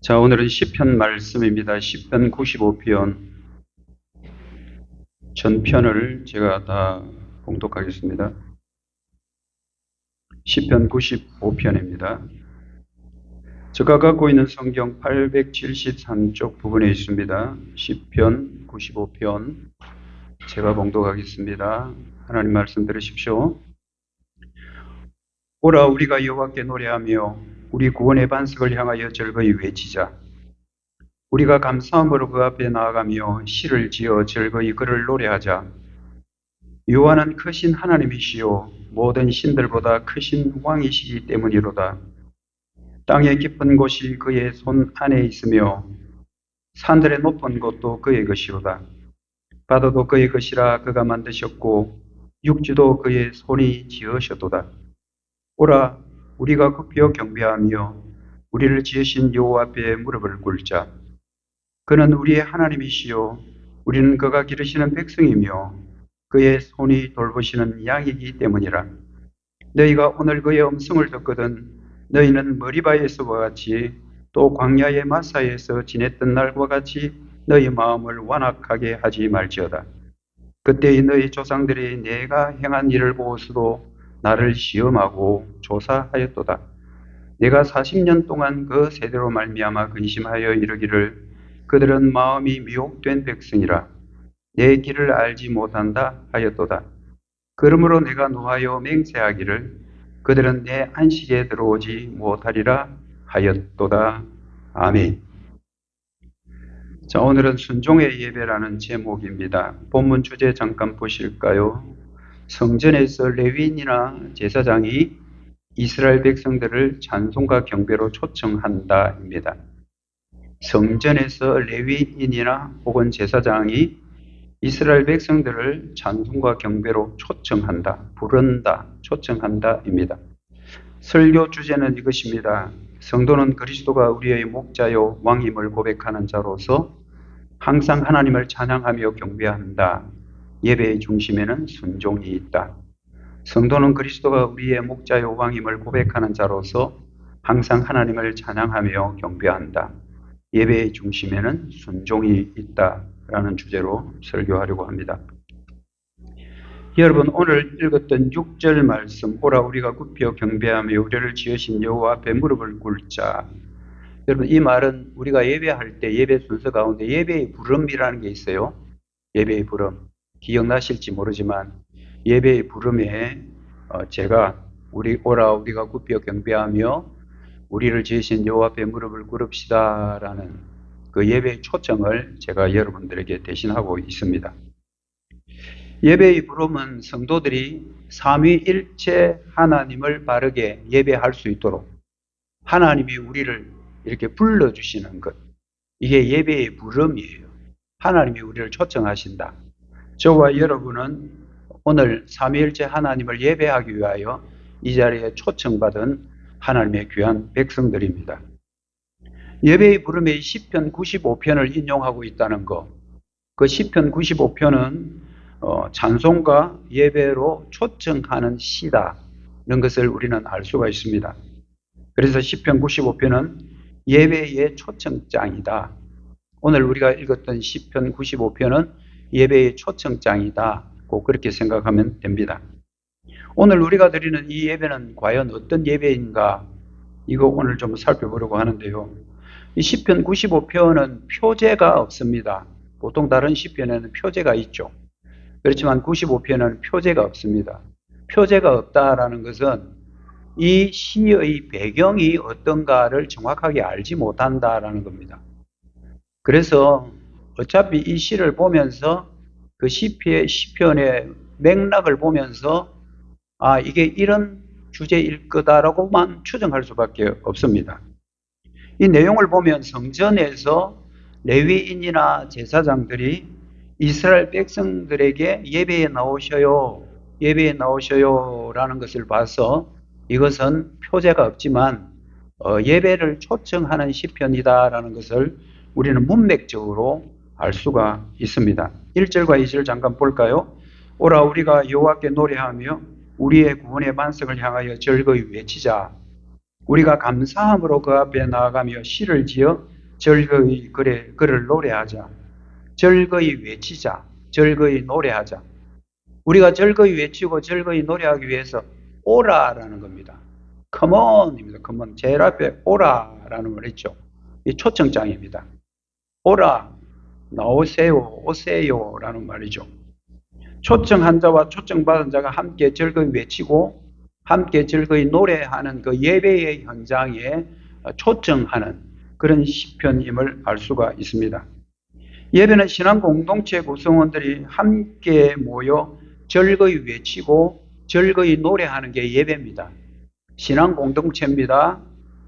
자, 오늘은 시편 말씀입니다. 시편 95편 전편을 제가 다 봉독하겠습니다. 시편 95편입니다. 제가 갖고 있는 성경 873쪽 부분에 있습니다. 시편 95편 제가 봉독하겠습니다. 하나님 말씀 들으십시오. 오라 우리가 여호와께 노래하며 우리 구원의 반석을 향하여 즐거이 외치자. 우리가 감사함으로 그 앞에 나아가며 시를 지어 즐거이 그를 노래하자. 여호와는 크신 하나님이시요 모든 신들보다 크신 왕이시기 때문이로다. 땅의 깊은 곳이 그의 손 안에 있으며 산들의 높은 곳도 그의 것이로다. 바다도 그의 것이라 그가 만드셨고 육지도 그의 손이 지으셨도다. 오라 우리가 굽혀 경배하며 우리를 지으신 여호와 앞에 무릎을 꿇자. 그는 우리의 하나님이시요 우리는 그가 기르시는 백성이며 그의 손이 돌보시는 양이기 때문이라. 너희가 오늘 그의 음성을 듣거든 너희는 머리바에서와 같이 또 광야의 마사에서 지냈던 날과 같이 너희 마음을 완악하게 하지 말지어다. 그때의 너희 조상들이 내가 행한 일을 보고서도 나를 시험하고 조사하였도다. 내가 40년 동안 그 세대로 말미암아 근심하여 이르기를 그들은 마음이 미혹된 백성이라 내 길을 알지 못한다 하였도다. 그러므로 내가 노하여 맹세하기를 그들은 내 안식에 들어오지 못하리라 하였도다. 아멘. 자, 오늘은 순종의 예배라는 제목입니다. 본문 주제 잠깐 보실까요? 성전에서 레위인이나 제사장이 이스라엘 백성들을 찬송과 경배로 초청한다입니다. 성전에서 레위인이나 혹은 제사장이 이스라엘 백성들을 찬송과 경배로 초청한다, 부른다, 초청한다입니다. 설교 주제는 이것입니다. 성도는 그리스도가 우리의 목자요 왕임을 고백하는 자로서 항상 하나님을 찬양하며 경배한다. 예배의 중심에는 순종이 있다. 성도는 그리스도가 우리의 목자요 왕임을 고백하는 자로서 항상 하나님을 찬양하며 경배한다. 예배의 중심에는 순종이 있다라는 주제로 설교하려고 합니다. 여러분, 오늘 읽었던 6절 말씀, 오라 우리가 굽혀 경배하며 우리를 지으신 여호와 앞에 무릎을 꿇자. 여러분, 이 말은 우리가 예배할 때 예배 순서 가운데 예배의 부름이라는 게 있어요. 예배의 부름. 기억나실지 모르지만 예배의 부름에 제가 오라 우리가 굽혀 경배하며 우리를 지으신 여호와 앞에 무릎을 꿇읍시다라는 그 예배의 초청을 제가 여러분들에게 대신하고 있습니다. 예배의 부름은 성도들이 삼위일체 하나님을 바르게 예배할 수 있도록 하나님이 우리를 이렇게 불러주시는 것, 이게 예배의 부름이에요. 하나님이 우리를 초청하신다. 저와 여러분은 오늘 삼위일체 하나님을 예배하기 위하여 이 자리에 초청받은 하나님의 귀한 백성들입니다. 예배의 부름에 시편 95편을 인용하고 있다는 것, 그 시편 95편은 찬송과 예배로 초청하는 시다는 것을 우리는 알 수가 있습니다. 그래서 시편 95편은 예배의 초청장이다. 오늘 우리가 읽었던 시편 95편은 예배의 초청장이다. 꼭 그렇게 생각하면 됩니다. 오늘 우리가 드리는 이 예배는 과연 어떤 예배인가? 이거 오늘 좀 살펴보려고 하는데요. 이 시편 95편은 표제가 없습니다. 보통 다른 시편에는 표제가 있죠. 그렇지만 95편은 표제가 없습니다. 표제가 없다라는 것은 이 시의 배경이 어떤가를 정확하게 알지 못한다라는 겁니다. 그래서 어차피 이 시를 보면서 그 시편의 맥락을 보면서 이게 이런 주제일 거다라고만 추정할 수밖에 없습니다. 이 내용을 보면 성전에서 레위인이나 제사장들이 이스라엘 백성들에게 예배에 나오셔요 라는 것을 봐서 이것은 표제가 없지만 예배를 초청하는 시편이다라는 것을 우리는 문맥적으로 알 수가 있습니다. 1절과 2절 잠깐 볼까요? 오라 우리가 여호와께 노래하며 우리의 구원의 반석을 향하여 즐거이 외치자. 우리가 감사함으로 그 앞에 나아가며 시를 지어 즐거이 그를 노래하자. 즐거이 외치자. 즐거이 노래하자. 우리가 즐거이 외치고 즐거이 노래하기 위해서 오라라는 겁니다. Come on입니다. Come on. 제일 앞에 오라라는 말 있죠. 이 초청장입니다. 오라, 나오세요, 오세요라는 말이죠. 초청한 자와 초청받은 자가 함께 즐거이 외치고 함께 즐거이 노래하는 그 예배의 현장에 초청하는 그런 시편임을 알 수가 있습니다. 예배는 신앙 공동체 구성원들이 함께 모여 즐거이 외치고 즐거이 노래하는 게 예배입니다. 신앙 공동체입니다.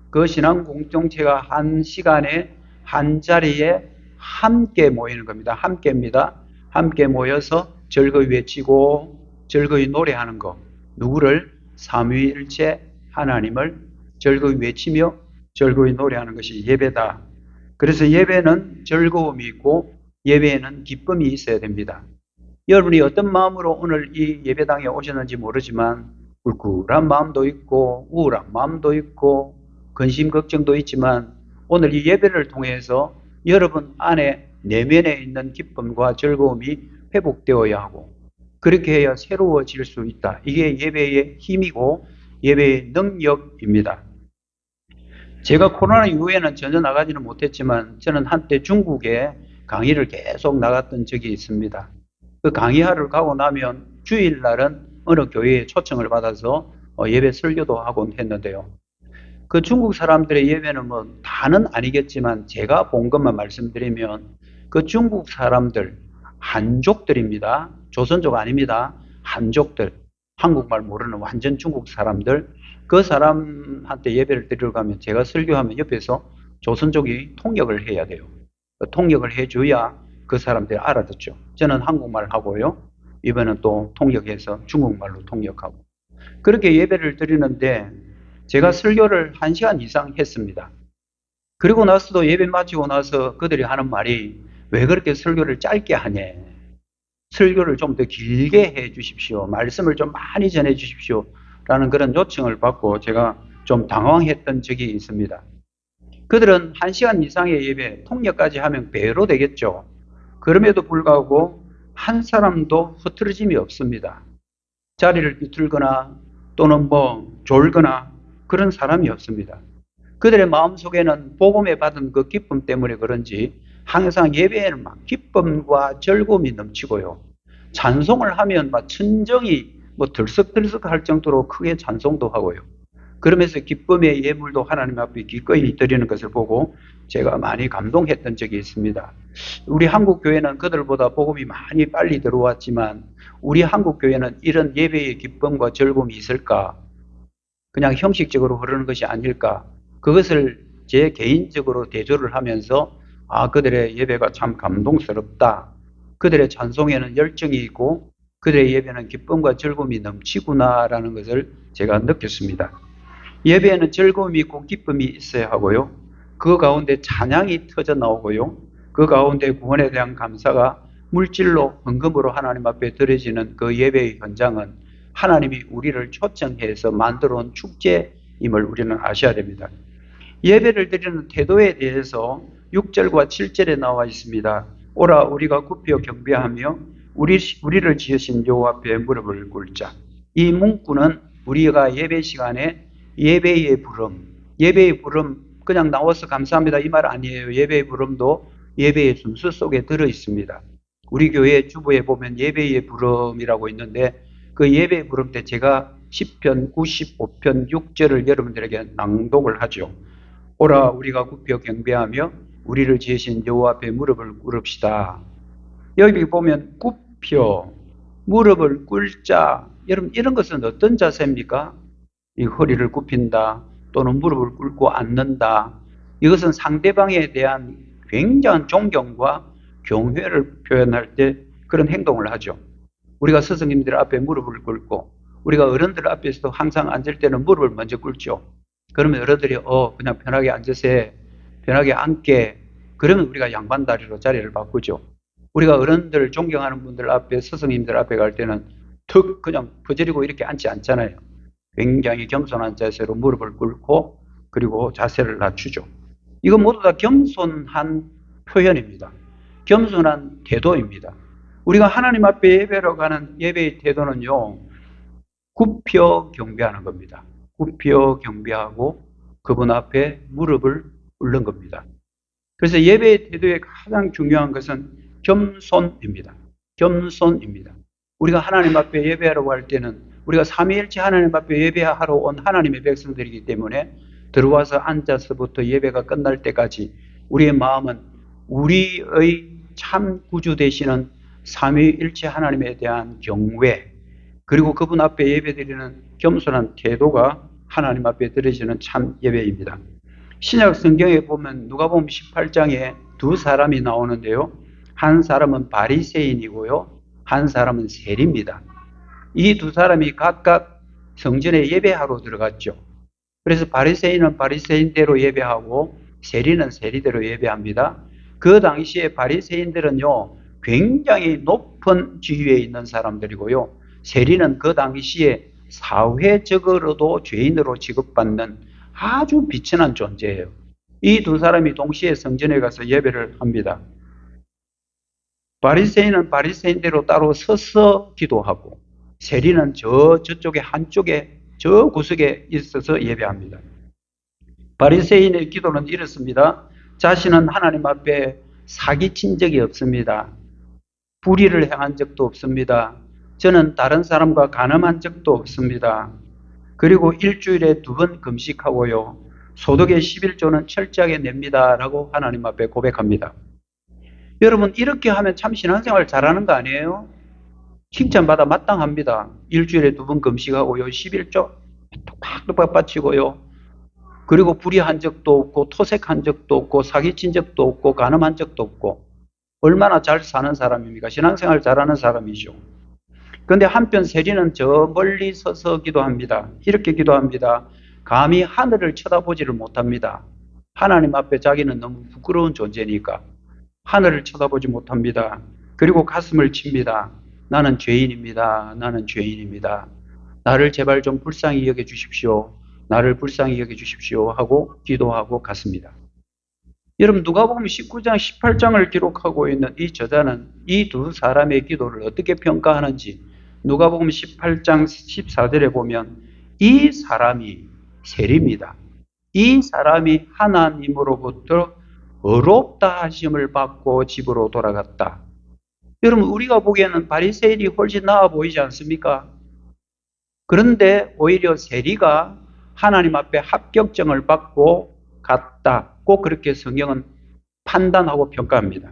그 신앙 공동체가 한 시간에 한 자리에 함께 모이는 겁니다. 함께입니다. 함께 모여서 즐거이 외치고 즐거이 노래하는 것. 누구를? 삼위일체 하나님을 즐거이 외치며 즐거이 노래하는 것이 예배다. 그래서 예배는 즐거움이 있고 예배에는 기쁨이 있어야 됩니다. 여러분이 어떤 마음으로 오늘 이 예배당에 오셨는지 모르지만 꿀꿀한 마음도 있고 우울한 마음도 있고 근심 걱정도 있지만 오늘 이 예배를 통해서 여러분 안에 내면에 있는 기쁨과 즐거움이 회복되어야 하고 그렇게 해야 새로워질 수 있다. 이게 예배의 힘이고 예배의 능력입니다. 제가 코로나 이후에는 전혀 나가지는 못했지만 저는 한때 중국에 강의를 계속 나갔던 적이 있습니다. 그 강의하러 가고 나면 주일날은 어느 교회에 초청을 받아서 예배 설교도 하곤 했는데요. 그 중국 사람들의 예배는 뭐 다는 아니겠지만 제가 본 것만 말씀드리면 그 중국 사람들 한족들입니다. 조선족 아닙니다. 한족들. 한국말 모르는 완전 중국 사람들. 그 사람한테 예배를 드리러 가면 제가 설교하면 옆에서 조선족이 통역을 해야 돼요. 통역을 해줘야 그 사람들이 알아듣죠. 저는 한국말 하고요. 이번엔 또 통역해서 중국말로 통역하고. 그렇게 예배를 드리는데 제가 설교를 1시간 이상 했습니다. 그리고 나서도 예배 마치고 나서 그들이 하는 말이 왜 그렇게 설교를 짧게 하냐. 설교를 좀 더 길게 해 주십시오. 말씀을 좀 많이 전해 주십시오. 라는 그런 요청을 받고 제가 좀 당황했던 적이 있습니다. 그들은 1시간 이상의 예배, 통역까지 하면 배로 되겠죠. 그럼에도 불구하고 한 사람도 흐트러짐이 없습니다. 자리를 비틀거나 또는 졸거나 그런 사람이 없습니다. 그들의 마음속에는 복음에 받은 그 기쁨 때문에 그런지 항상 예배에는 막 기쁨과 즐거움이 넘치고요. 찬송을 하면 막 천정이 들썩들썩 할 정도로 크게 찬송도 하고요. 그러면서 기쁨의 예물도 하나님 앞에 기꺼이 드리는 것을 보고 제가 많이 감동했던 적이 있습니다. 우리 한국 교회는 그들보다 복음이 많이 빨리 들어왔지만 우리 한국 교회는 이런 예배의 기쁨과 즐거움이 있을까? 그냥 형식적으로 흐르는 것이 아닐까? 그것을 제 개인적으로 대조를 하면서 그들의 예배가 참 감동스럽다. 그들의 찬송에는 열정이 있고 그들의 예배는 기쁨과 즐거움이 넘치구나라는 것을 제가 느꼈습니다. 예배에는 즐거움이 있고 기쁨이 있어야 하고요. 그 가운데 찬양이 터져 나오고요. 그 가운데 구원에 대한 감사가 물질로 헌금으로 하나님 앞에 드려지는 그 예배의 현장은 하나님이 우리를 초청해서 만들어 온 축제임을 우리는 아셔야 됩니다. 예배를 드리는 태도에 대해서 6절과 7절에 나와 있습니다. 오라 우리가 굽혀 경배하며 우리를 지으신 여호와 앞에 무릎을 꿇자. 이 문구는 우리가 예배 시간에 예배의 부름 그냥 나와서 감사합니다 이 말 아니에요. 예배의 부름도 예배의 순서 속에 들어 있습니다. 우리 교회 주보에 보면 예배의 부름이라고 있는데 그 예배의 부름 때 제가 10편 95편 6절을 여러분들에게 낭독을 하죠. 오라 우리가 굽혀 경배하며 우리를 지으신 여호와 앞에 무릎을 꿇읍시다. 여기 보면 굽혀 무릎을 꿇자. 여러분 이런 것은 어떤 자세입니까? 이 허리를 굽힌다 또는 무릎을 꿇고 앉는다. 이것은 상대방에 대한 굉장한 존경과 경외를 표현할 때 그런 행동을 하죠. 우리가 스승님들 앞에 무릎을 꿇고 우리가 어른들 앞에서도 항상 앉을 때는 무릎을 먼저 꿇죠. 그러면 어른들이 그냥 편하게 앉으세요. 편하게 앉게. 그러면 우리가 양반다리로 자리를 바꾸죠. 우리가 어른들 존경하는 분들 앞에 스승님들 앞에 갈 때는 툭 그냥 퍼지르고 이렇게 앉지 않잖아요. 굉장히 겸손한 자세로 무릎을 꿇고 그리고 자세를 낮추죠. 이건 모두 다 겸손한 표현입니다. 겸손한 태도입니다. 우리가 하나님 앞에 예배로 가는 예배의 태도는요, 굽혀 경배하는 겁니다. 굽혀 경배하고 그분 앞에 무릎을 꿇는 겁니다. 그래서 예배의 태도의 가장 중요한 것은 겸손입니다. 겸손입니다. 우리가 하나님 앞에 예배하려고 할 때는 우리가 삼위일체 하나님 앞에 예배하러 온 하나님의 백성들이기 때문에 들어와서 앉아서부터 예배가 끝날 때까지 우리의 마음은 우리의 참 구주 되시는 삼위일체 하나님에 대한 경외, 그리고 그분 앞에 예배드리는 겸손한 태도가 하나님 앞에 드려지는 참 예배입니다. 신약 성경에 보면 누가복음 18장에 두 사람이 나오는데요. 한 사람은 바리새인이고요. 한 사람은 세리입니다. 이 두 사람이 각각 성전에 예배하러 들어갔죠. 그래서 바리새인은 바리새인대로 예배하고 세리는 세리대로 예배합니다. 그 당시에 바리새인들은요, 굉장히 높은 지위에 있는 사람들이고요. 세리는 그 당시에 사회적으로도 죄인으로 취급받는 아주 비천한 존재예요. 이 두 사람이 동시에 성전에 가서 예배를 합니다. 바리새인은 바리새인대로 따로 서서 기도하고 세리는 저쪽에 한쪽에 저 구석에 있어서 예배합니다. 바리새인의 기도는 이렇습니다. 자신은 하나님 앞에 사기친 적이 없습니다. 불의를 행한 적도 없습니다. 저는 다른 사람과 간음한 적도 없습니다. 그리고 일주일에 2번 금식하고요. 소득의 11조는 철저하게 냅니다. 라고 하나님 앞에 고백합니다. 여러분, 이렇게 하면 참 신앙생활 잘하는 거 아니에요? 칭찬받아 마땅합니다. 일주일에 2번 금식하고요. 11조 톡팍톡팍 바치고요. 그리고 불의한 적도 없고 토색한 적도 없고 사기친 적도 없고 간음한 적도 없고 얼마나 잘 사는 사람입니까? 신앙생활 잘하는 사람이죠. 그런데 한편 세리는 저 멀리 서서 기도합니다. 이렇게 기도합니다. 감히 하늘을 쳐다보지를 못합니다. 하나님 앞에 자기는 너무 부끄러운 존재니까 하늘을 쳐다보지 못합니다. 그리고 가슴을 칩니다. 나는 죄인입니다. 나는 죄인입니다. 나를 제발 좀 불쌍히 여겨주십시오. 나를 불쌍히 여겨주십시오 하고 기도하고 갔습니다. 여러분, 누가복음 19장 18장을 기록하고 있는 이 저자는 이 두 사람의 기도를 어떻게 평가하는지 누가복음 18장 14절에 보면 이 사람이 세리입니다. 이 사람이 하나님으로부터 의롭다 하심을 받고 집으로 돌아갔다. 여러분, 우리가 보기에는 바리새인이 훨씬 나아 보이지 않습니까? 그런데 오히려 세리가 하나님 앞에 합격증을 받고 갔다. 꼭 그렇게 성경은 판단하고 평가합니다.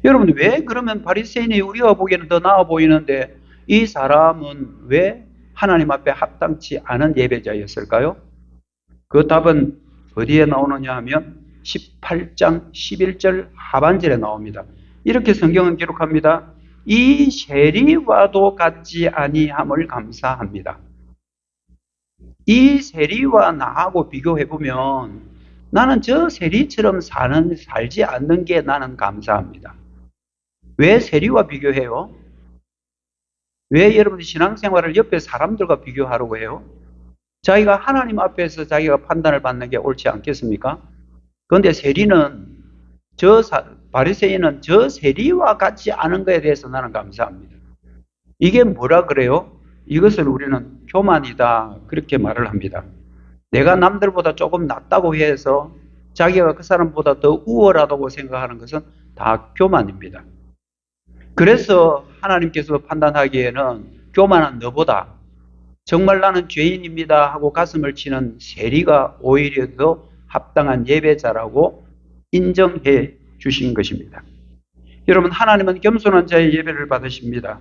여러분, 왜 그러면 바리새인이 우리가 보기에는 더 나아 보이는데 이 사람은 왜 하나님 앞에 합당치 않은 예배자였을까요? 그 답은 어디에 나오느냐 하면 18장 11절 하반절에 나옵니다. 이렇게 성경은 기록합니다. 이 세리와도 같지 아니함을 감사합니다. 이 세리와 나하고 비교해보면 나는 저 세리처럼 살지 않는 게 나는 감사합니다. 왜 세리와 비교해요? 왜 여러분이 신앙생활을 옆에 사람들과 비교하려고 해요? 자기가 하나님 앞에서 자기가 판단을 받는 게 옳지 않겠습니까? 그런데 바리새인은 저 세리와 같지 않은 것에 대해서 나는 감사합니다. 이게 뭐라 그래요? 이것을 우리는 교만이다, 그렇게 말을 합니다. 내가 남들보다 조금 낫다고 해서 자기가 그 사람보다 더 우월하다고 생각하는 것은 다 교만입니다. 그래서 하나님께서 판단하기에는 교만한 너보다 정말 나는 죄인입니다 하고 가슴을 치는 세리가 오히려 더 합당한 예배자라고 인정해 주신 것입니다. 여러분, 하나님은 겸손한 자의 예배를 받으십니다.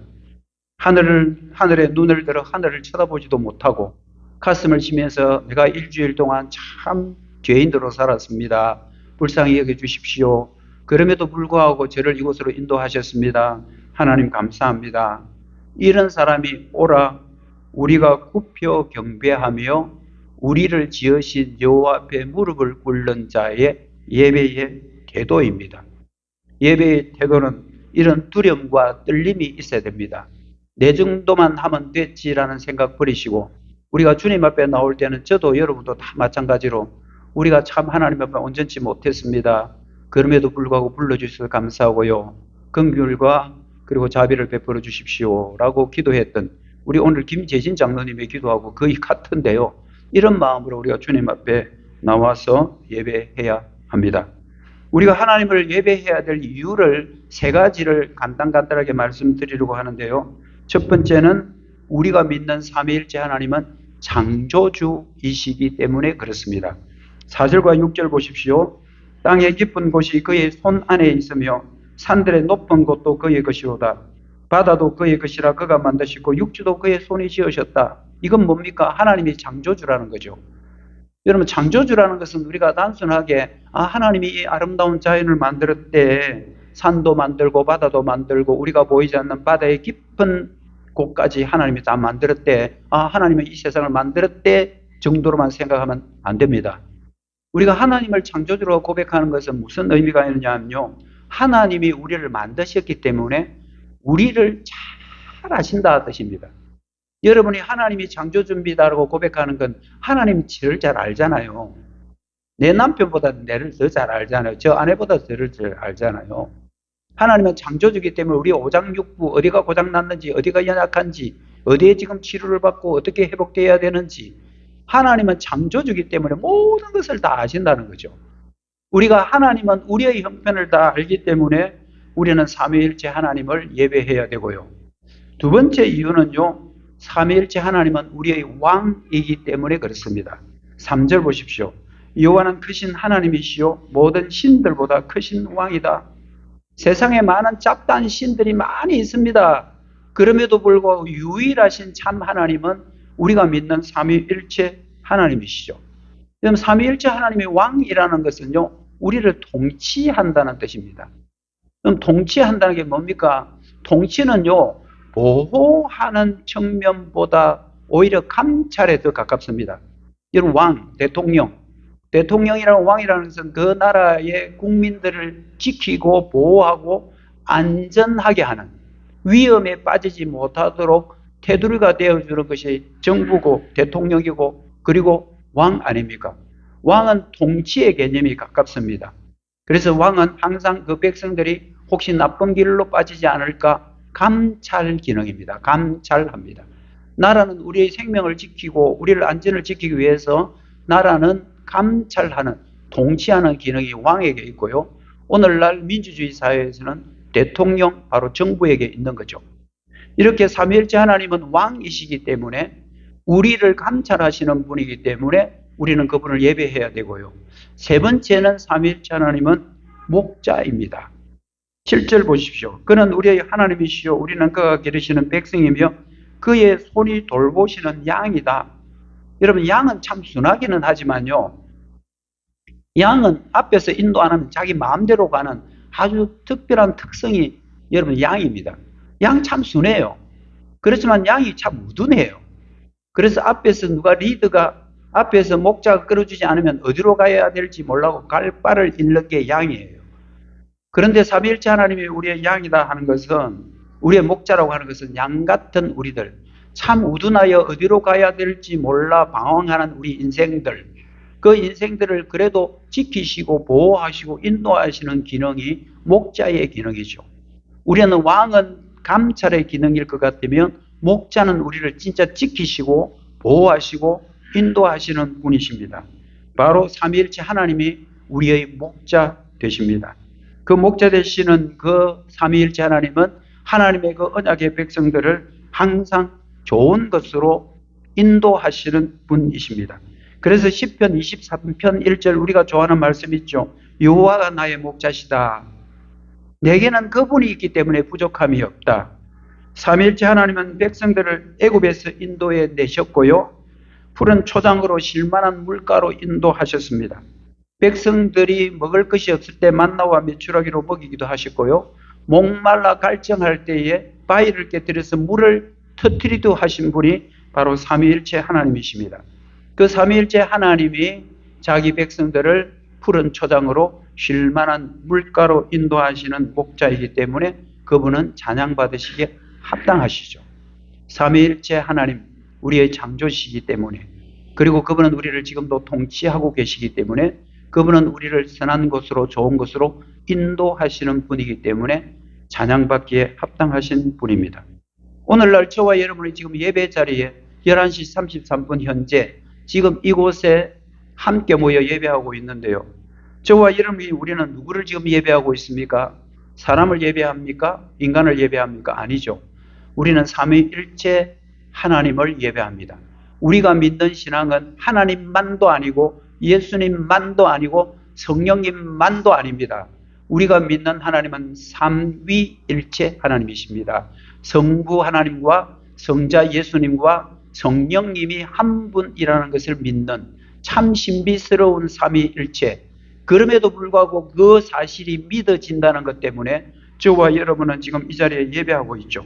하늘에 눈을 들어 하늘을 쳐다보지도 못하고 가슴을 치면서 내가 일주일 동안 참 죄인으로 살았습니다. 불쌍히 여겨주십시오. 그럼에도 불구하고 저를 이곳으로 인도하셨습니다. 하나님 감사합니다. 이런 사람이 오라 우리가 굽혀 경배하며 우리를 지으신 여호와 앞에 무릎을 꿇는 자의 예배의 태도입니다. 예배의 태도는 이런 두려움과 떨림이 있어야 됩니다. 내 정도만 하면 됐지라는 생각 버리시고 우리가 주님 앞에 나올 때는 저도 여러분도 다 마찬가지로 우리가 참 하나님 앞에 온전치 못했습니다. 그럼에도 불구하고 불러주셔서 감사하고요. 긍휼과 그리고 자비를 베풀어 주십시오 라고 기도했던 우리 오늘 김재진 장로님의 기도하고 거의 같은데요. 이런 마음으로 우리가 주님 앞에 나와서 예배해야 합니다. 우리가 하나님을 예배해야 될 이유를 세 가지를 간단하게 말씀드리려고 하는데요. 첫 번째는 우리가 믿는 삼위일체 하나님은 창조주이시기 때문에 그렇습니다. 4절과 6절 보십시오. 땅의 깊은 곳이 그의 손 안에 있으며 산들의 높은 곳도 그의 것이로다. 바다도 그의 것이라 그가 만드시고 육지도 그의 손이 지으셨다. 이건 뭡니까? 하나님이 창조주라는 거죠. 여러분, 창조주라는 것은 우리가 단순하게 하나님이 이 아름다운 자연을 만들었대. 산도 만들고 바다도 만들고 우리가 보이지 않는 바다의 깊은 곳까지 하나님이 다 만들었대. 하나님은 이 세상을 만들었대 정도로만 생각하면 안 됩니다. 우리가 하나님을 창조주로 고백하는 것은 무슨 의미가 있느냐면요. 하나님이 우리를 만드셨기 때문에 우리를 잘 아신다 뜻입니다. 여러분이 하나님이 창조주입니다라고 고백하는 건 하나님이 저를 잘 알잖아요. 내 남편보다 내를 더 잘 알잖아요. 저 아내보다 저를 잘 알잖아요. 하나님은 창조주기 때문에 우리 오장육부 어디가 고장났는지 어디가 연약한지 어디에 지금 치료를 받고 어떻게 회복되어야 되는지 하나님은 창조주기 때문에 모든 것을 다 아신다는 거죠. 우리가 하나님은 우리의 형편을 다 알기 때문에 우리는 삼위일체 하나님을 예배해야 되고요. 두 번째 이유는요. 삼위일체 하나님은 우리의 왕이기 때문에 그렇습니다. 3절 보십시오. 여호와는 크신 하나님이시요 모든 신들보다 크신 왕이다. 세상에 많은 잡다한 신들이 많이 있습니다. 그럼에도 불구하고 유일하신 참 하나님은 우리가 믿는 삼위일체 하나님이시죠. 그럼 삼위일체 하나님이 왕이라는 것은요, 우리를 통치한다는 뜻입니다. 그럼 통치한다는 게 뭡니까? 통치는요, 보호하는 측면보다 오히려 감찰에 더 가깝습니다. 여러분, 왕, 대통령이라는 왕이라는 것은 그 나라의 국민들을 지키고 보호하고 안전하게 하는, 위험에 빠지지 못하도록 테두리가 되어주는 것이 정부고 대통령이고 그리고 왕 아닙니까? 왕은 통치의 개념이 가깝습니다. 그래서 왕은 항상 그 백성들이 혹시 나쁜 길로 빠지지 않을까 감찰 기능입니다. 감찰합니다. 나라는 우리의 생명을 지키고 우리를 안전을 지키기 위해서 나라는 감찰하는, 통치하는 기능이 왕에게 있고요. 오늘날 민주주의 사회에서는 대통령, 바로 정부에게 있는 거죠. 이렇게 삼위일체 하나님은 왕이시기 때문에 우리를 감찰하시는 분이기 때문에 우리는 그분을 예배해야 되고요. 세 번째는 삼위일체 하나님은 목자입니다. 7절 보십시오. 그는 우리의 하나님이시요 우리는 그가 기르시는 백성이며 그의 손이 돌보시는 양이다. 여러분, 양은 참 순하기는 하지만요. 양은 앞에서 인도 안 하면 자기 마음대로 가는 아주 특별한 특성이 여러분 양입니다. 양 참 순해요. 그렇지만 양이 참 우둔해요. 그래서 앞에서 누가 리드가 앞에서 목자가 끌어주지 않으면 어디로 가야 될지 몰라고 갈 바를 잃는 게 양이에요. 그런데 삼위일체 하나님이 우리의 양이다 하는 것은, 우리의 목자라고 하는 것은 양 같은 우리들, 참 우둔하여 어디로 가야 될지 몰라 방황하는 우리 인생들, 그 인생들을 그래도 지키시고 보호하시고 인도하시는 기능이 목자의 기능이죠. 우리는 왕은 감찰의 기능일 것 같으면 목자는 우리를 진짜 지키시고 보호하시고 인도하시는 분이십니다. 바로 삼위일체 하나님이 우리의 목자 되십니다. 그 목자 되시는 그 삼위일체 하나님은 하나님의 그 언약의 백성들을 항상 좋은 것으로 인도하시는 분이십니다. 그래서 시편 23편 1절 우리가 좋아하는 말씀 있죠. 여호와가 나의 목자시다. 내게는 그분이 있기 때문에 부족함이 없다. 삼위일체 하나님은 백성들을 애굽에서 인도해 내셨고요. 푸른 초장으로 쉴만한 물가로 인도하셨습니다. 백성들이 먹을 것이 없을 때 만나와 메추라기로 먹이기도 하셨고요. 목말라 갈증할 때에 바위를 깨뜨려서 물을 터뜨리도 하신 분이 바로 삼위일체 하나님이십니다. 그 삼위일체 하나님이 자기 백성들을 푸른 초장으로 쉴만한 물가로 인도하시는 목자이기 때문에 그분은 찬양받으시기에 합당하시죠. 삼위일체 하나님, 우리의 창조시기 때문에, 그리고 그분은 우리를 지금도 통치하고 계시기 때문에, 그분은 우리를 선한 곳으로, 좋은 곳으로 인도하시는 분이기 때문에 찬양받기에 합당하신 분입니다. 오늘날 저와 여러분이 지금 예배 자리에 11시 33분 현재 지금 이곳에 함께 모여 예배하고 있는데요. 저와 여러분이, 우리는 누구를 지금 예배하고 있습니까? 사람을 예배합니까? 인간을 예배합니까? 아니죠. 우리는 삼위일체 하나님을 예배합니다. 우리가 믿는 신앙은 하나님만도 아니고 예수님만도 아니고 성령님만도 아닙니다. 우리가 믿는 하나님은 삼위일체 하나님이십니다. 성부 하나님과 성자 예수님과 성령님이 한 분이라는 것을 믿는 참 신비스러운 삼위일체, 그럼에도 불구하고 그 사실이 믿어진다는 것 때문에 저와 여러분은 지금 이 자리에 예배하고 있죠.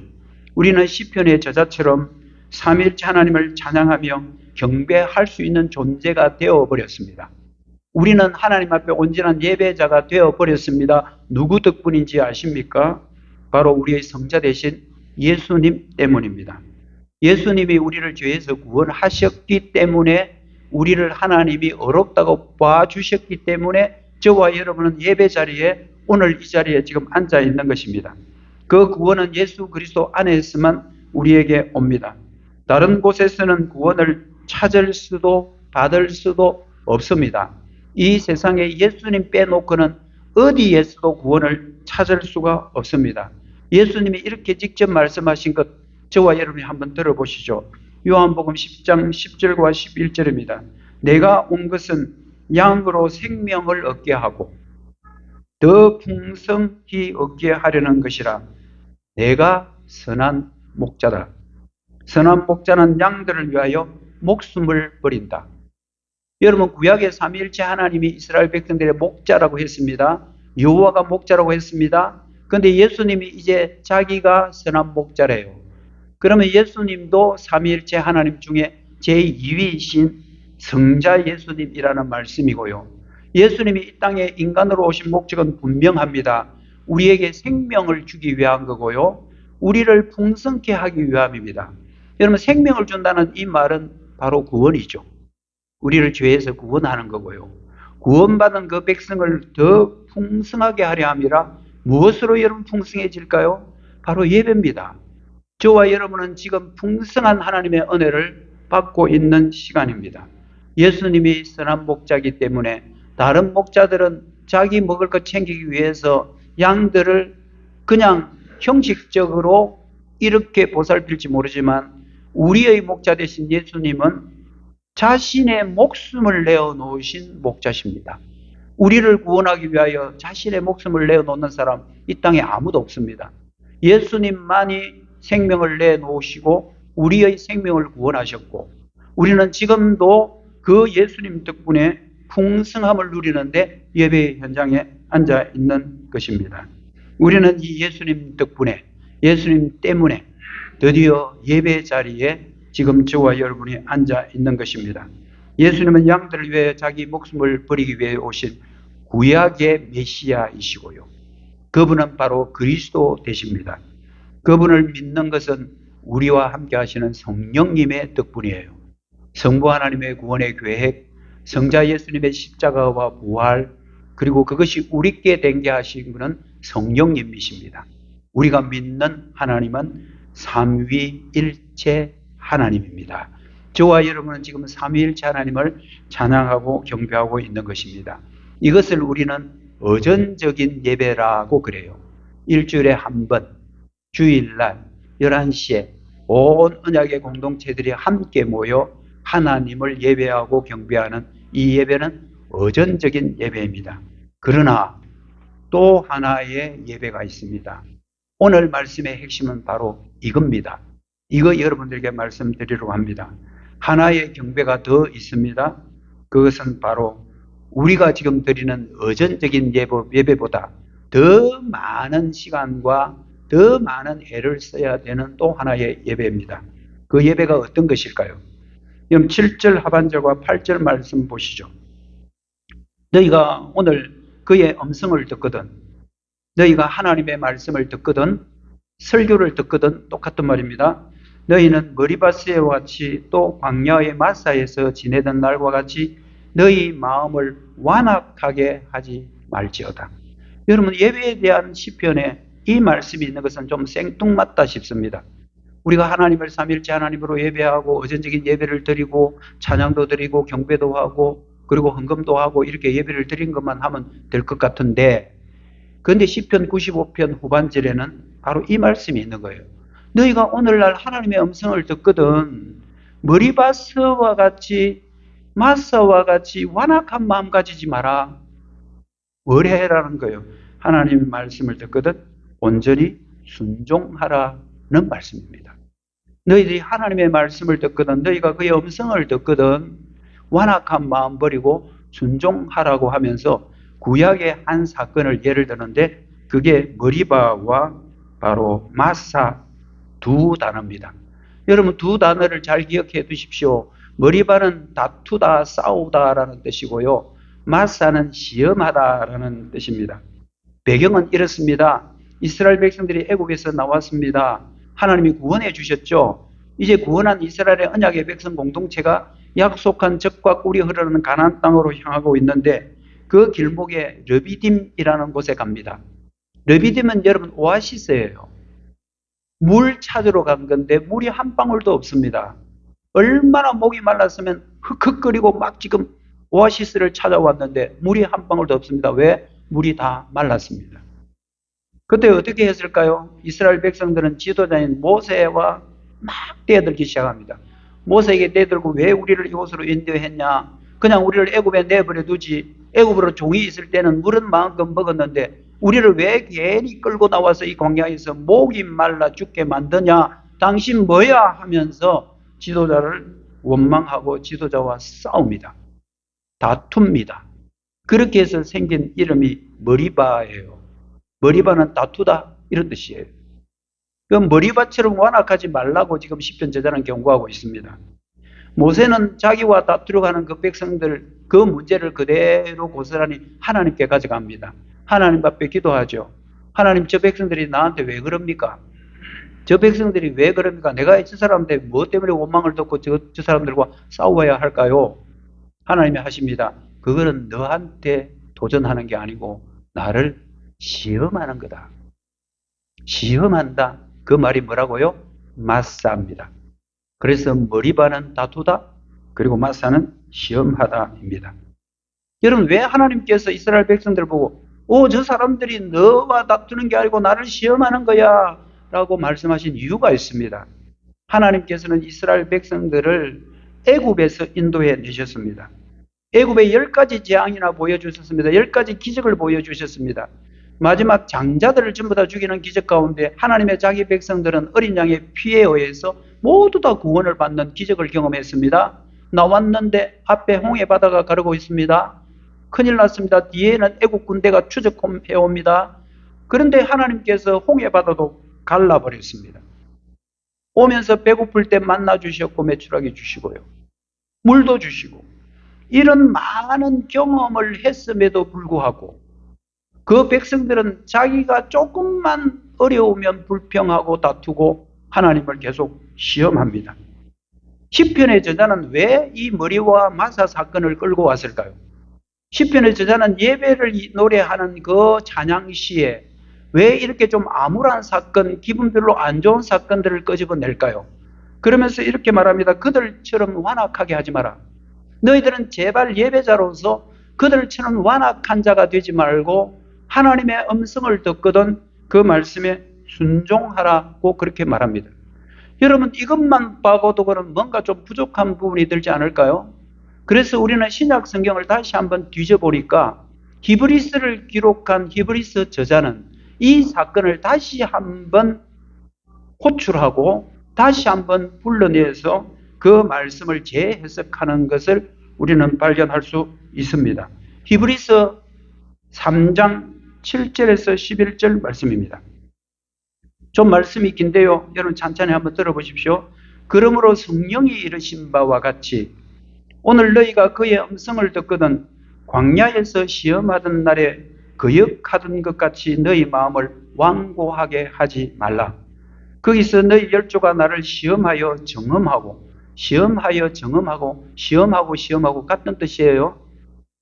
우리는 시편의 저자처럼 삼위일체 하나님을 찬양하며 경배할 수 있는 존재가 되어버렸습니다. 우리는 하나님 앞에 온전한 예배자가 되어버렸습니다. 누구 덕분인지 아십니까? 바로 우리의 성자 되신 예수님 때문입니다. 예수님이 우리를 죄에서 구원하셨기 때문에, 우리를 하나님이 어렵다고 봐주셨기 때문에 저와 여러분은 예배 자리에, 오늘 이 자리에 지금 앉아 있는 것입니다. 그 구원은 예수 그리스도 안에서만 우리에게 옵니다. 다른 곳에서는 구원을 찾을 수도 받을 수도 없습니다. 이 세상에 예수님 빼놓고는 어디에서도 구원을 찾을 수가 없습니다. 예수님이 이렇게 직접 말씀하신 것, 저와 여러분이 한번 들어보시죠. 요한복음 10장 10절과 11절입니다. 내가 온 것은 양으로 생명을 얻게 하고 더 풍성히 얻게 하려는 것이라. 내가 선한 목자다. 선한 목자는 양들을 위하여 목숨을 버린다. 여러분, 구약의 삼위일체 하나님이 이스라엘 백성들의 목자라고 했습니다. 여호와가 목자라고 했습니다. 그런데 예수님이 이제 자기가 선한 목자래요. 그러면 예수님도 삼위일체 하나님 중에 제2위이신 성자 예수님이라는 말씀이고요. 예수님이 이 땅에 인간으로 오신 목적은 분명합니다. 우리에게 생명을 주기 위한 거고요. 우리를 풍성케 하기 위함입니다. 여러분, 생명을 준다는 이 말은 바로 구원이죠. 우리를 죄에서 구원하는 거고요. 구원받은 그 백성을 더 풍성하게 하려 함이라. 무엇으로 여러분 풍성해질까요? 바로 예배입니다. 저와 여러분은 지금 풍성한 하나님의 은혜를 받고 있는 시간입니다. 예수님이 선한 목자이기 때문에 다른 목자들은 자기 먹을 것 챙기기 위해서 양들을 그냥 형식적으로 이렇게 보살필지 모르지만, 우리의 목자 되신 예수님은 자신의 목숨을 내어놓으신 목자십니다. 우리를 구원하기 위하여 자신의 목숨을 내어놓는 사람 이 땅에 아무도 없습니다. 예수님만이 생명을 내놓으시고 우리의 생명을 구원하셨고, 우리는 지금도 그 예수님 덕분에 풍성함을 누리는데 예배 현장에 앉아 있는 것입니다. 우리는 이 예수님 덕분에, 예수님 때문에 드디어 예배 자리에 지금 저와 여러분이 앉아 있는 것입니다. 예수님은 양들을 위해 자기 목숨을 버리기 위해 오신 구약의 메시아이시고요. 그분은 바로 그리스도 되십니다. 그분을 믿는 것은 우리와 함께 하시는 성령님의 덕분이에요. 성부 하나님의 구원의 계획, 성자 예수님의 십자가와 부활, 그리고 그것이 우리께 된게 하신 분은 성령님이십니다. 우리가 믿는 하나님은 삼위일체 하나님입니다. 저와 여러분은 지금 삼위일체 하나님을 찬양하고 경배하고 있는 것입니다. 이것을 우리는 어전적인 예배라고 그래요. 일주일에 한 번, 주일날 11시에 온 언약의 공동체들이 함께 모여 하나님을 예배하고 경배하는 이 예배는 어전적인 예배입니다. 그러나 또 하나의 예배가 있습니다. 오늘 말씀의 핵심은 바로 이겁니다. 이거 여러분들에게 말씀드리려고 합니다. 하나의 경배가 더 있습니다. 그것은 바로 우리가 지금 드리는 어전적인 예배보다 더 많은 시간과 더 많은 애를 써야 되는 또 하나의 예배입니다. 그 예배가 어떤 것일까요? 그럼 7절 하반절과 8절 말씀 보시죠. 너희가 오늘 그의 음성을 듣거든, 너희가 하나님의 말씀을 듣거든, 설교를 듣거든, 똑같은 말입니다. 너희는 머리바스와 같이 또 광야의 마사에서 지내던 날과 같이 너희 마음을 완악하게 하지 말지어다. 여러분, 예배에 대한 시편에 이 말씀이 있는 것은 좀 생뚱맞다 싶습니다. 우리가 하나님을 삼일째 하나님으로 예배하고 의전적인 예배를 드리고 찬양도 드리고 경배도 하고 그리고 헌금도 하고 이렇게 예배를 드린 것만 하면 될 것 같은데, 그런데 시편 95편 후반절에는 바로 이 말씀이 있는 거예요. 너희가 오늘날 하나님의 음성을 듣거든 머리바스와 같이 마사와 같이 완악한 마음 가지지 마라. 뭘 해라는 거예요? 하나님의 말씀을 듣거든 온전히 순종하라는 말씀입니다. 너희들이 하나님의 말씀을 듣거든 너희가 그의 음성을 듣거든 완악한 마음 버리고 순종하라고 하면서 구약의 한 사건을 예를 드는데 그게 머리바와 바로 마사 두 단어입니다. 여러분, 두 단어를 잘 기억해 두십시오. 머리바는 다투다, 싸우다라는 뜻이고요. 마사는 시험하다라는 뜻입니다. 배경은 이렇습니다. 이스라엘 백성들이 애국에서 나왔습니다. 하나님이 구원해 주셨죠. 이제 구원한 이스라엘의 언약의 백성 공동체가 약속한 젖과 꿀이 흐르는 가나안 땅으로 향하고 있는데 그 길목에 르비딤이라는 곳에 갑니다. 르비딤은 여러분 오아시스예요. 물 찾으러 간 건데 물이 한 방울도 없습니다. 얼마나 목이 말랐으면 흑흑거리고 막 지금 오아시스를 찾아왔는데 물이 한 방울도 없습니다. 왜? 물이 다 말랐습니다. 그때 어떻게 했을까요? 이스라엘 백성들은 지도자인 모세와 막 떼들기 시작합니다. 모세에게 떼들고 왜 우리를 이곳으로 인도했냐? 그냥 우리를 애굽에 내버려 두지. 애굽으로 종이 있을 때는 물은 마음껏 먹었는데 우리를 왜 괜히 끌고 나와서 이 광야에서 목이 말라 죽게 만드냐? 당신 뭐야? 하면서 지도자를 원망하고 지도자와 싸웁니다. 다툽니다. 그렇게 해서 생긴 이름이 머리바예요. 머리바는 다투다 이런 뜻이에요. 그 머리바처럼 완악하지 말라고 지금 시편 저자는 경고하고 있습니다. 모세는 자기와 다투려 가는 그 백성들 그 문제를 그대로 고스란히 하나님께 가져갑니다. 하나님 앞에 기도하죠. 하나님, 저 백성들이 나한테 왜 그럽니까? 저 백성들이 왜 그럽니까? 내가 저 사람한테 뭐 때문에 원망을 듣고 저 사람들과 싸워야 할까요? 하나님이 하십니다. 그거는 너한테 도전하는 게 아니고 나를 시험하는 거다. 시험한다. 그 말이 뭐라고요? 마사입니다. 그래서 머리바는 다투다. 그리고 마사는 시험하다입니다. 여러분, 왜 하나님께서 이스라엘 백성들을 보고 저 사람들이 너와 다투는 게 아니고 나를 시험하는 거야 라고 말씀하신 이유가 있습니다. 하나님께서는 이스라엘 백성들을 애굽에서 인도해 내셨습니다. 애굽에 10가지 재앙이나 보여주셨습니다. 10가지 기적을 보여주셨습니다. 마지막 장자들을 전부 다 죽이는 기적 가운데 하나님의 자기 백성들은 어린 양의 피에 의해서 모두 다 구원을 받는 기적을 경험했습니다. 나왔는데 앞에 홍해 바다가 가르고 있습니다. 큰일 났습니다. 뒤에는 애국 군대가 추적해 옵니다. 그런데 하나님께서 홍해 바다도 갈라버렸습니다. 오면서 배고플 때 만나 주셨고 메추라기 주시고요. 물도 주시고 이런 많은 경험을 했음에도 불구하고 그 백성들은 자기가 조금만 어려우면 불평하고 다투고 하나님을 계속 시험합니다. 시편의 저자는 왜 이 머리와 마사 사건을 끌고 왔을까요? 시편의 저자는 예배를 노래하는 그 찬양시에 왜 이렇게 좀 암울한 사건, 기분 별로 안 좋은 사건들을 끄집어낼까요? 그러면서 이렇게 말합니다. 그들처럼 완악하게 하지 마라. 너희들은 제발 예배자로서 그들처럼 완악한 자가 되지 말고 하나님의 음성을 듣거든 그 말씀에 순종하라고 그렇게 말합니다. 여러분, 이것만 봐도는 뭔가 좀 부족한 부분이 들지 않을까요? 그래서 우리는 신약 성경을 다시 한번 뒤져보니까 히브리서를 기록한 히브리서 저자는 이 사건을 다시 한번 호출하고 다시 한번 불러내서 그 말씀을 재해석하는 것을 우리는 발견할 수 있습니다. 히브리서 3장 7절에서 11절 말씀입니다. 좀 말씀이 긴데요. 여러분 천천히 한번 들어보십시오. 그러므로 성령이 이르신 바와 같이 오늘 너희가 그의 음성을 듣거든 광야에서 시험하던 날에 거역하던 것 같이 너희 마음을 완고하게 하지 말라. 거기서 너희 열조가 나를 시험하여 정험하고 같은 뜻이에요.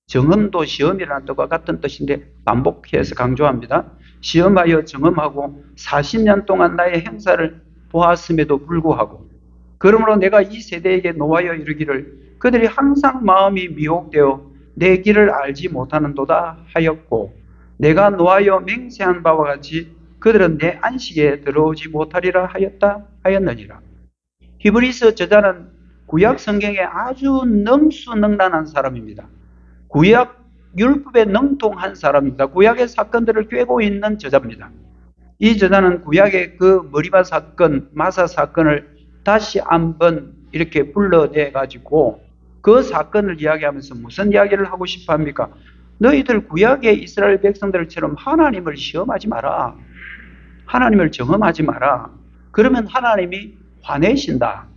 정험도 시험이라는 뜻과 같은 뜻인데 반복해서 강조합니다. 시험하여 정험하고 40년 동안 나의 행사를 보았음에도 불구하고, 그러므로 내가 이 세대에게 노하여 이르기를 그들이 항상 마음이 미혹되어 내 길을 알지 못하는도다 하였고, 내가 노하여 맹세한 바와 같이 그들은 내 안식에 들어오지 못하리라 하였느니라. 히브리서 저자는 구약 성경에 아주 능수능란한 사람입니다. 구약 율법에 능통한 사람입니다. 구약의 사건들을 꿰고 있는 저자입니다. 이 저자는 구약의 그 머리바 사건, 마사 사건을 다시 한번 이렇게 불러내 가지고 그 사건을 이야기하면서 무슨 이야기를 하고 싶어 합니까? 너희들 구약의 이스라엘 백성들처럼 하나님을 시험하지 마라. 하나님을 정험하지 마라. 그러면 하나님이 화내신다.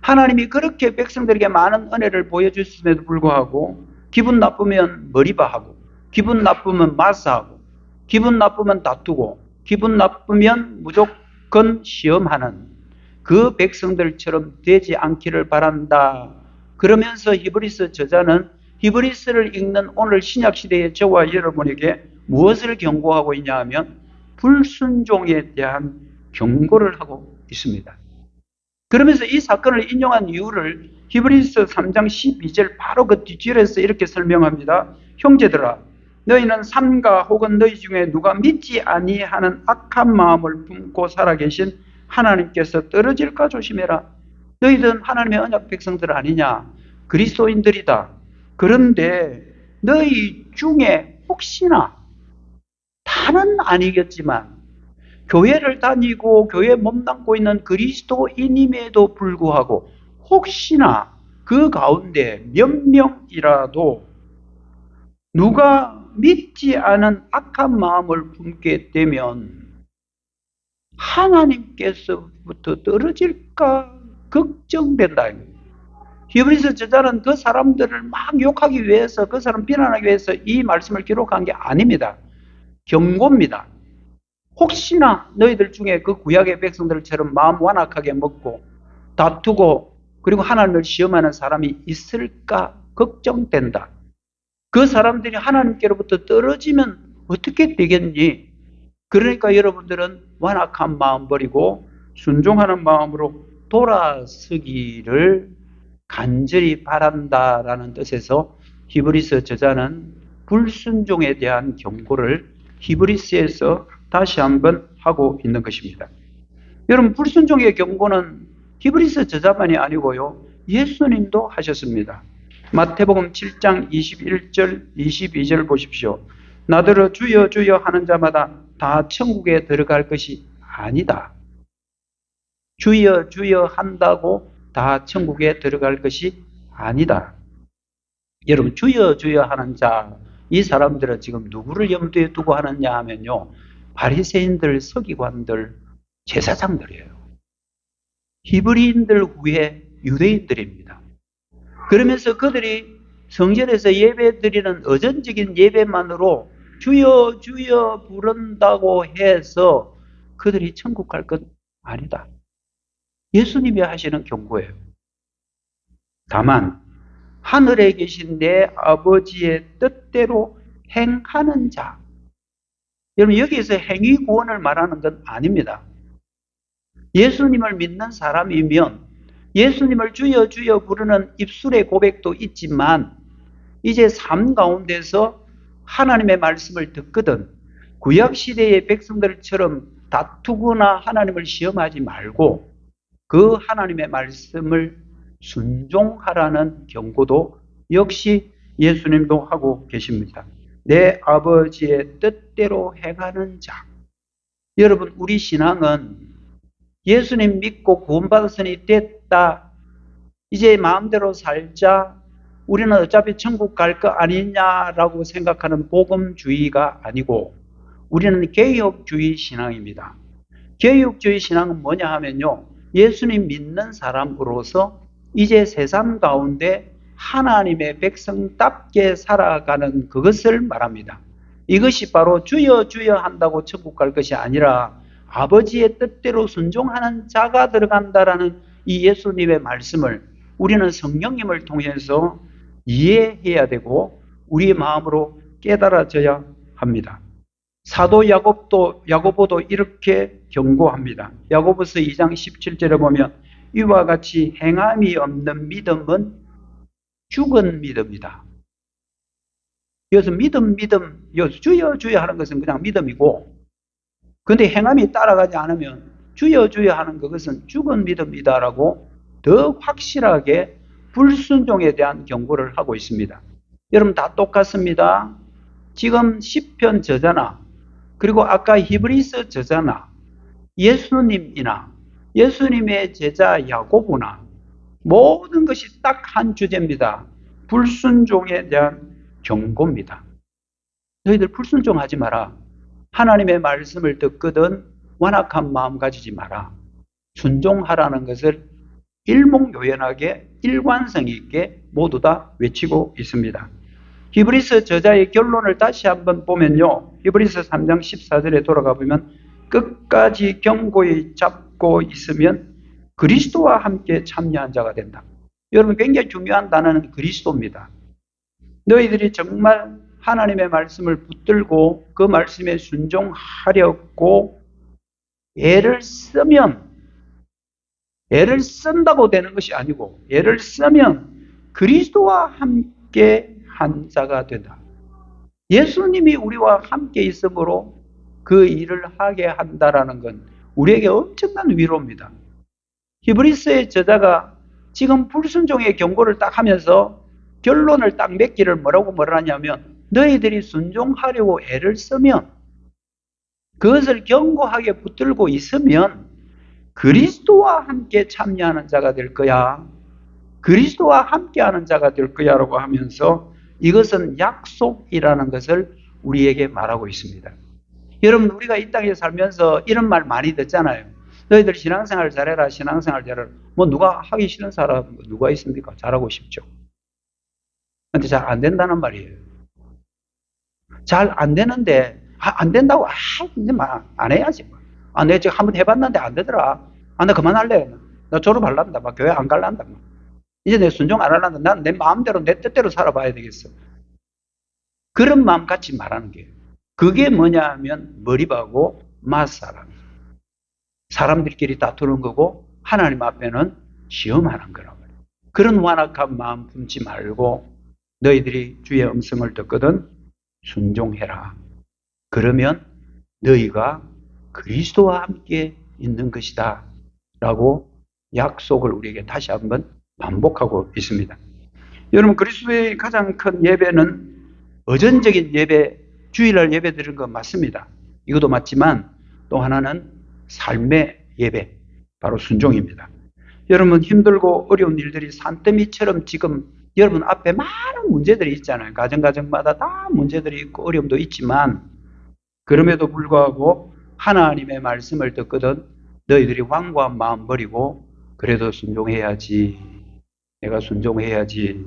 하나님이 그렇게 백성들에게 많은 은혜를 보여주심에도 불구하고 기분 나쁘면 머리바하고, 기분 나쁘면 마사하고, 기분 나쁘면 다투고, 기분 나쁘면 무조건 시험하는 그 백성들처럼 되지 않기를 바란다. 그러면서 히브리서 저자는 히브리서를 읽는 오늘 신약시대의 저와 여러분에게 무엇을 경고하고 있냐 하면 불순종에 대한 경고를 하고 있습니다. 그러면서 이 사건을 인용한 이유를 히브리서 3장 12절 바로 그 뒷줄에서 이렇게 설명합니다. 형제들아, 너희는 삼가 혹은 너희 중에 누가 믿지 아니하는 악한 마음을 품고 살아계신 하나님께서 떨어질까 조심해라. 너희들은 하나님의 언약 백성들 아니냐? 그리스도인들이다. 그런데 너희 중에 혹시나, 다는 아니겠지만 교회를 다니고 교회에 몸담고 있는 그리스도인임에도 불구하고 혹시나 그 가운데 몇 명이라도 누가 믿지 않은 악한 마음을 품게 되면 하나님께서부터 떨어질까 걱정된다. 히브리서 저자는 그 사람들을 막 욕하기 위해서, 그 사람 비난하기 위해서 이 말씀을 기록한 게 아닙니다. 경고입니다. 혹시나 너희들 중에 그 구약의 백성들처럼 마음 완악하게 먹고 다투고 그리고 하나님을 시험하는 사람이 있을까 걱정된다. 그 사람들이 하나님께로부터 떨어지면 어떻게 되겠니? 그러니까 여러분들은 완악한 마음 버리고 순종하는 마음으로 돌아서기를 간절히 바란다라는 뜻에서 히브리서 저자는 불순종에 대한 경고를 히브리서에서 다시 한번 하고 있는 것입니다. 여러분, 불순종의 경고는 히브리서 저자만이 아니고요, 예수님도 하셨습니다. 마태복음 7장 21절 22절 보십시오. 나더러 주여 주여 하는 자마다 다 천국에 들어갈 것이 아니다. 주여 주여 한다고 다 천국에 들어갈 것이 아니다. 여러분, 주여 주여 하는 자, 이 사람들은 지금 누구를 염두에 두고 하느냐 하면요, 바리새인들, 서기관들, 제사장들이에요. 히브리인들 후에 유대인들입니다. 그러면서 그들이 성전에서 예배드리는 의존적인 예배만으로 주여 주여 부른다고 해서 그들이 천국 갈 것 아니다. 예수님이 하시는 경고예요. 다만 하늘에 계신 내 아버지의 뜻대로 행하는 자. 여러분, 여기에서 행위 구원을 말하는 건 아닙니다. 예수님을 믿는 사람이면 예수님을 주여 주여 부르는 입술의 고백도 있지만 이제 삶 가운데서 하나님의 말씀을 듣거든 구약시대의 백성들처럼 다투거나 하나님을 시험하지 말고 그 하나님의 말씀을 순종하라는 경고도 역시 예수님도 하고 계십니다. 내 아버지의 뜻대로 행하는 자. 여러분, 우리 신앙은 예수님 믿고 구원받았으니 됐다, 이제 마음대로 살자, 우리는 어차피 천국 갈 거 아니냐라고 생각하는 복음주의가 아니고 우리는 개혁주의 신앙입니다. 개혁주의 신앙은 뭐냐 하면요, 예수님 믿는 사람으로서 이제 세상 가운데 하나님의 백성답게 살아가는 그것을 말합니다. 이것이 바로 주여 주여 한다고 천국 갈 것이 아니라 아버지의 뜻대로 순종하는 자가 들어간다라는 이 예수님의 말씀을 우리는 성령님을 통해서 이해해야 되고 우리의 마음으로 깨달아져야 합니다. 사도 야고보도 이렇게 경고합니다. 야고보서 2장 17절에 보면 이와 같이 행함이 없는 믿음은 죽은 믿음이다. 여기서 믿음, 여기서 주여 주여 하는 것은 그냥 믿음이고, 근데 행함이 따라가지 않으면 주여 주여 하는 그것은 죽은 믿음이다라고 더 확실하게 불순종에 대한 경고를 하고 있습니다. 여러분 다 똑같습니다. 지금 시편 저자나 그리고 아까 히브리서 저자나 예수님이나 예수님의 제자 야고보나 모든 것이 딱 한 주제입니다. 불순종에 대한 경고입니다. 너희들 불순종하지 마라. 하나님의 말씀을 듣거든 완악한 마음 가지지 마라. 순종하라는 것을 일목요연하게 일관성 있게 모두 다 외치고 있습니다. 히브리서 저자의 결론을 다시 한번 보면요. 히브리서 3장 14절에 돌아가 보면 끝까지 견고히 잡고 있으면 그리스도와 함께 참여한 자가 된다. 여러분 굉장히 중요한 단어는 그리스도입니다. 너희들이 정말 하나님의 말씀을 붙들고 그 말씀에 순종하려고 애를 쓴다고 되는 것이 아니고 애를 쓰면 그리스도와 함께 한 자가 된다. 예수님이 우리와 함께 있으므로 그 일을 하게 한다라는 건 우리에게 엄청난 위로입니다. 히브리서의 저자가 지금 불순종의 경고를 딱 하면서 결론을 딱 맺기를 뭐라고 하냐면 너희들이 순종하려고 애를 쓰면 그것을 견고하게 붙들고 있으면 그리스도와 함께 참여하는 자가 될 거야. 그리스도와 함께하는 자가 될 거야 라고 하면서 이것은 약속이라는 것을 우리에게 말하고 있습니다. 여러분 우리가 이 땅에 살면서 이런 말 많이 듣잖아요. 너희들 신앙생활 잘해라. 신앙생활 잘해라. 뭐 누가 하기 싫은 사람 누가 있습니까? 잘하고 싶죠. 근데 잘 안 된다는 말이에요. 잘 안 되는데 안 된다고 이제 안 해야지. 내가 지금 한번 해봤는데 안 되더라. 나 그만할래. 나 졸업할란다. 교회 안 갈란다. 이제 내 순종 안 할란다. 난 내 마음대로 내 뜻대로 살아봐야 되겠어. 그런 마음 같이 말하는 게 그게 뭐냐 하면 머리바고 맞사람이에요. 사람들끼리 다투는 거고 하나님 앞에는 시험하는 거라고. 그런 완악한 마음 품지 말고 너희들이 주의 음성을 듣거든 순종해라. 그러면 너희가 그리스도와 함께 있는 것이다 라고 약속을 우리에게 다시 한번 반복하고 있습니다. 여러분 그리스도의 가장 큰 예배는 의존적인 예배, 주일날 예배 드리는 건 맞습니다. 이것도 맞지만 또 하나는 삶의 예배, 바로 순종입니다. 여러분 힘들고 어려운 일들이 산더미처럼 지금 여러분 앞에 많은 문제들이 있잖아요. 가정마다 다 문제들이 있고 어려움도 있지만 그럼에도 불구하고 하나님의 말씀을 듣거든 너희들이 완고한 마음 버리고 그래도 순종해야지, 내가 순종해야지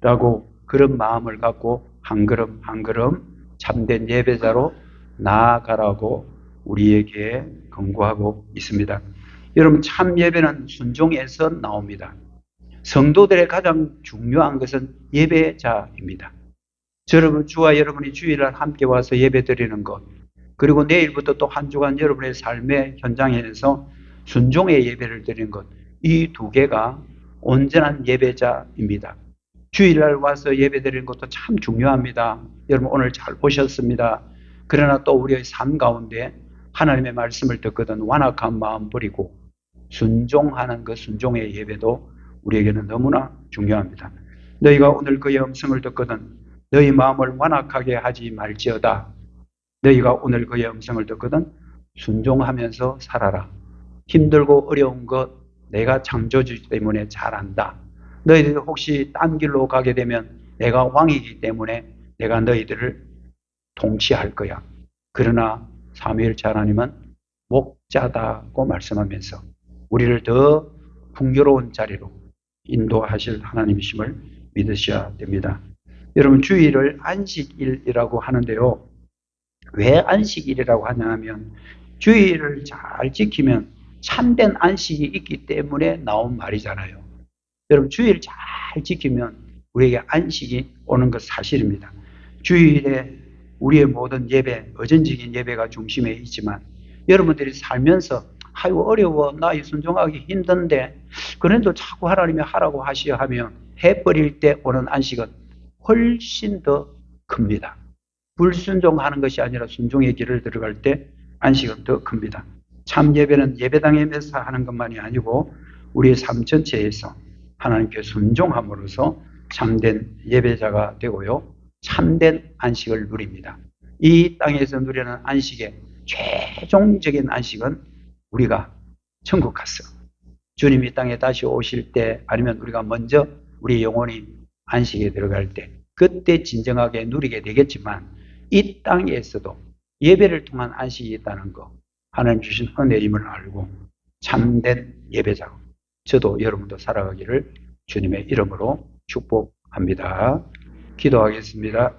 라고 그런 마음을 갖고 한 걸음 한 걸음 참된 예배자로 나아가라고 우리에게 권고하고 있습니다. 여러분 참 예배는 순종에서 나옵니다. 성도들의 가장 중요한 것은 예배자입니다. 여러분 주와 여러분이 주일날 함께 와서 예배 드리는 것, 그리고 내일부터 또 한 주간 여러분의 삶의 현장에서 순종의 예배를 드리는 것, 이 두 개가 온전한 예배자입니다. 주일날 와서 예배 드리는 것도 참 중요합니다. 여러분 오늘 잘 보셨습니다. 그러나 또 우리의 삶 가운데 하나님의 말씀을 듣거든 완악한 마음 버리고 순종하는 그 순종의 예배도 우리에게는 너무나 중요합니다. 너희가 오늘 그의 음성을 듣거든 너희 마음을 완악하게 하지 말지어다. 너희가 오늘 그의 음성을 듣거든 순종하면서 살아라. 힘들고 어려운 것 내가 창조주 때문에 잘 안다. 너희들이 혹시 딴 길로 가게 되면 내가 왕이기 때문에 내가 너희들을 통치할 거야. 그러나 사무엘자 하나님은 목자다고 말씀하면서 우리를 더 풍요로운 자리로 인도하실 하나님이심을 믿으셔야 됩니다. 여러분 주일을 안식일이라고 하는데요. 왜 안식일이라고 하냐 하면 주의를 잘 지키면 참된 안식이 있기 때문에 나온 말이잖아요. 여러분, 주의를 잘 지키면 우리에게 안식이 오는 것 사실입니다. 주일에 우리의 모든 예배, 의존적인 예배가 중심에 있지만 여러분들이 살면서 아이고 어려워, 나 순종하기 힘든데 그래도 자꾸 하나님이 하라고 하시어 하면 해버릴 때 오는 안식은 훨씬 더 큽니다. 불순종하는 것이 아니라 순종의 길을 들어갈 때 안식은 더 큽니다. 참 예배는 예배당에서 하는 것만이 아니고 우리의 삶 전체에서 하나님께 순종함으로써 참된 예배자가 되고요. 참된 안식을 누립니다. 이 땅에서 누리는 안식의 최종적인 안식은 우리가 천국 가서 주님이 땅에 다시 오실 때 아니면 우리가 먼저 우리 영혼이 안식에 들어갈 때 그때 진정하게 누리게 되겠지만 이 땅에서도 예배를 통한 안식이 있다는 거 하나님 주신 은혜임을 알고 참된 예배자고 저도 여러분도 살아가기를 주님의 이름으로 축복합니다. 기도하겠습니다.